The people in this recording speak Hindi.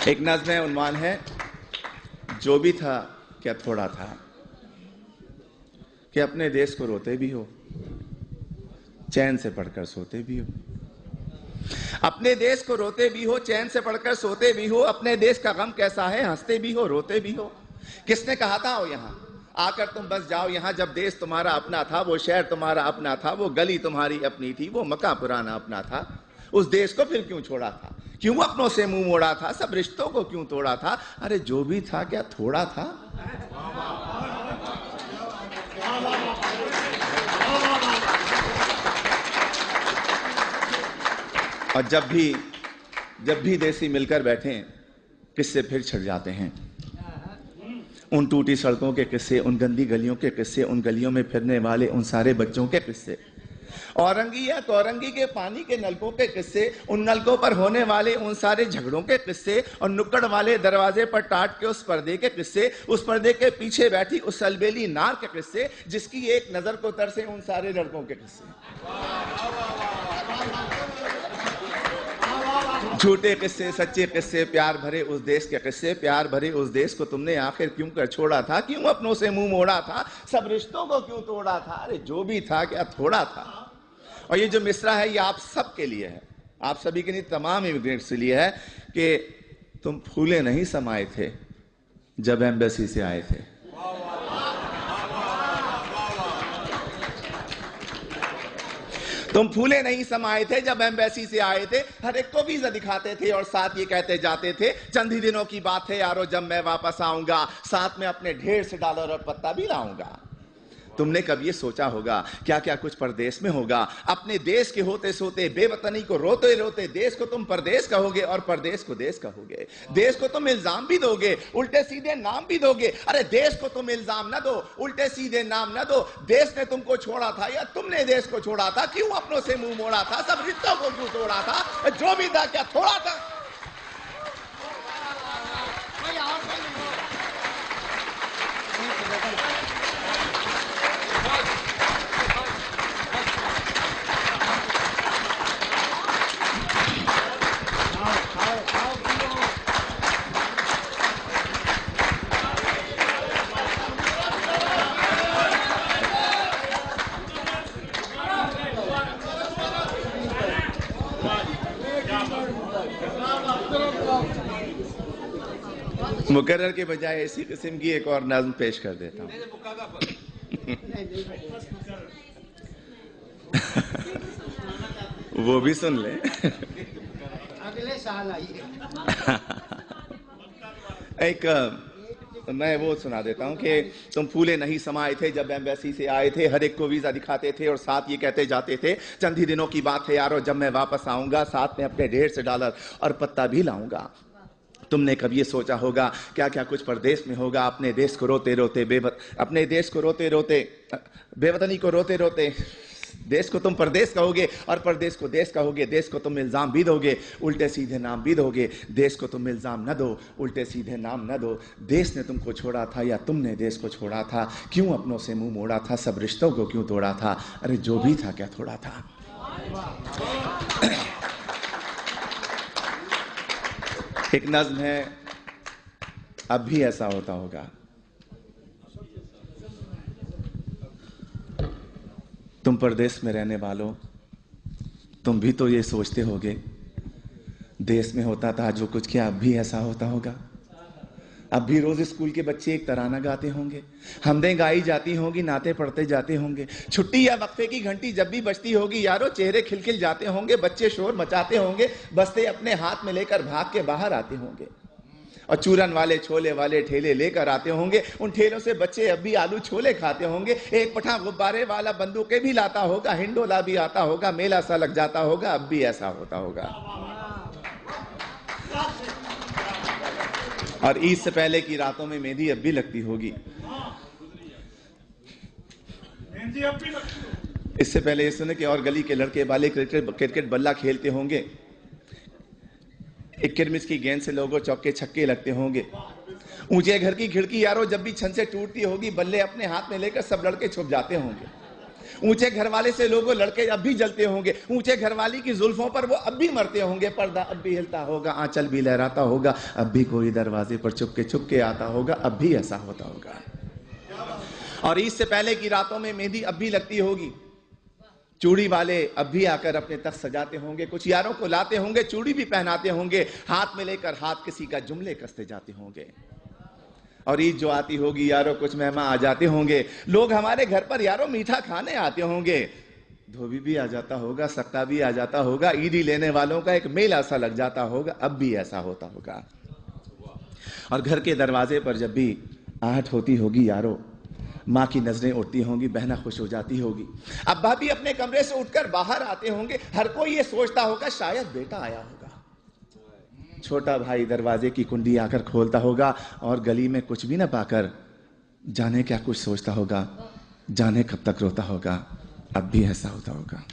एक नज़्म है, उन्वान है जो भी था क्या थोड़ा था, कि अपने देश को रोते भी हो, चैन से पढ़कर सोते भी हो। अपने देश को रोते भी हो, चैन से पढ़कर सोते भी हो। अपने देश का गम कैसा है, हंसते भी हो, रोते भी हो। किसने कहा था आओ यहाँ आकर तुम बस जाओ यहाँ, जब देश तुम्हारा अपना था, वो शहर तुम्हारा अपना था, वो गली तुम्हारी अपनी थी, वो मकान पुराना अपना था। उस देश को फिर क्यों छोड़ा था, क्यों अपनों से मुंह मोड़ा था, सब रिश्तों को क्यों तोड़ा था। अरे जो भी था क्या थोड़ा था। और जब भी देसी मिलकर बैठे, किस्से फिर छिड़ जाते हैं। उन टूटी सड़कों के किस्से, उन गंदी गलियों के किस्से, उन गलियों में फिरने वाले उन सारे बच्चों के किस्से, औरंगी या कौरंगी के पानी के नलकों के किस्से, उन नलकों पर होने वाले उन सारे झगड़ों के किस्से, और नुक्कड़ वाले दरवाजे पर टाट के उस पर्दे के किस्से, उस पर्दे के पीछे बैठी उस अलबेली नार के किस्से, जिसकी एक नजर को तरसे उन सारे लड़कों के किस्से। झूठे किस्से, सच्चे किस्से, प्यार भरे उस देश के किस्से, प्यार भरे उस देश को तुमने आखिर क्यों कर छोड़ा था, क्यों अपनों से मुंह मोड़ा था, सब रिश्तों को क्यों तोड़ा था। अरे जो भी था क्या थोड़ा था। और ये जो मिसरा है ये आप सब के लिए है, आप सभी के लिए, तमाम इमिग्रेंट्स के लिए है, कि तुम फूले नहीं समाये थे जब एम्बेसी से आए थे। तुम फूले नहीं समाये थे जब एम्बेसी से आए थे। हर एक को वीजा दिखाते थे और साथ ये कहते जाते थे, चंद ही दिनों की बात है यारो जब मैं वापस आऊंगा, साथ में अपने ढेर से डॉलर और पत्ता भी लाऊंगा। तुमने कभी ये सोचा होगा क्या क्या कुछ परदेश में होगा। अपने देश के होते सोते, बेवतनी को रोते रोते, देश को तुम परदेश कहोगे और परदेश को देश कहोगे। देश को तुम इल्जाम भी दोगे, उल्टे सीधे नाम भी दोगे। अरे देश को तुम इल्जाम ना दो, उल्टे सीधे नाम ना दो। देश ने तुमको छोड़ा था या तुमने देश को छोड़ा था, क्यों अपनों से मुंह मोड़ा था, सब रिश्तों को क्यों तोड़ा था। जो भी था क्या थोड़ा था। मुकर्रर के बजाय इसी किस्म की एक और नज़्म पेश कर देता हूँ। वो भी सुन ले। अगले साल आइए। एक मैं वो सुना देता हूँ कि तुम फूले नहीं समाये थे जब एम्बेसी से आए थे। हर एक को वीजा दिखाते थे और साथ ये कहते जाते थे, चंद ही दिनों की बात है यारो जब मैं वापस आऊंगा, साथ में अपने ढेर से डॉलर और पत्ता भी लाऊंगा। तुमने कभी ये सोचा होगा क्या क्या कुछ परदेश में होगा। अपने देश को रोते रोते अपने देश को रोते रोते, बेवतनी को रोते रोते, देश को तुम परदेश कहोगे और परदेश को देश कहोगे। देश को तुम इल्जाम भी दोगे, उल्टे सीधे नाम भी दोगे। देश को तुम इल्जाम न दो, उल्टे सीधे नाम न दो। देश ने तुमको छोड़ा था या तुमने देश को छोड़ा था, क्यों अपनों से मुंह मोड़ा था, सब रिश्तों को क्यों तोड़ा था। अरे जो भी था क्या थोड़ा था। एक नज़्म है, अब भी ऐसा होता होगा। तुम परदेश में रहने वालों, तुम भी तो ये सोचते होगे, देश में होता था जो कुछ, क्या अब भी ऐसा होता होगा। अब भी रोज स्कूल के बच्चे एक तराना गाते होंगे, हमदें गाई जाती होंगी, नाते पढ़ते जाते होंगे। छुट्टी या वक्फे की घंटी जब भी बजती होगी यारो, चेहरे खिलखिल जाते होंगे, बच्चे शोर मचाते होंगे, बस्ते अपने हाथ में लेकर भाग के बाहर आते होंगे। और चूरन वाले छोले वाले ठेले लेकर आते होंगे, उन ठेलों से बच्चे अब भी आलू छोले खाते होंगे। एक पठान गुब्बारे वाला बंदूकें भी लाता होगा, हिंडोला भी आता होगा, मेला सा लग जाता होगा। अब भी ऐसा होता होगा। और ईद से पहले की रातों में मेहंदी अब भी लगती होगी। इससे पहले ये सुने कि और गली के लड़के वाले क्रिकेट बल्ला खेलते होंगे, एक किरमिस की गेंद से लोगों चौके छक्के लगते होंगे। ऊंचे घर की खिड़की यारो जब भी छन से टूटती होगी, बल्ले अपने हाथ में लेकर सब लड़के छुप जाते होंगे। ऊंचे घर वाले से लोगों लड़के अब भी जलते होंगे, ऊंचे घर वाली की जुल्फों पर वो अब भी मरते होंगे, पर्दा अब भी हिलता होगा, आंचल भी लहराता होगा, अब भी कोई दरवाजे पर चुपके आता होगा, अब भी ऐसा होता होगा। और ईद से पहले की रातों में मेहंदी अब भी लगती होगी, चूड़ी वाले अब भी आकर अपने तख्त सजाते होंगे, कुछ यारों को लाते होंगे, चूड़ी भी पहनाते होंगे, हाथ में लेकर हाथ किसी का जुमले कसते जाते होंगे। और ईद जो आती होगी यारों, कुछ मेहमान आ जाते होंगे, लोग हमारे घर पर यारों मीठा खाने आते होंगे, धोबी भी आ जाता होगा, सक्का भी आ जाता होगा, ईदी लेने वालों का एक मेला सा लग जाता होगा, अब भी ऐसा होता होगा। और घर के दरवाजे पर जब भी आहट होती होगी यारों, माँ की नजरें उठती होंगी, बहना खुश हो जाती होगी, अब्बा भी अपने कमरे से उठकर बाहर आते होंगे, हर कोई ये सोचता होगा शायद बेटा आया होगा। छोटा भाई दरवाजे की कुंडी आकर खोलता होगा और गली में कुछ भी ना पाकर जाने क्या कुछ सोचता होगा, जाने कब तक रोता होगा, अब भी ऐसा होता होगा।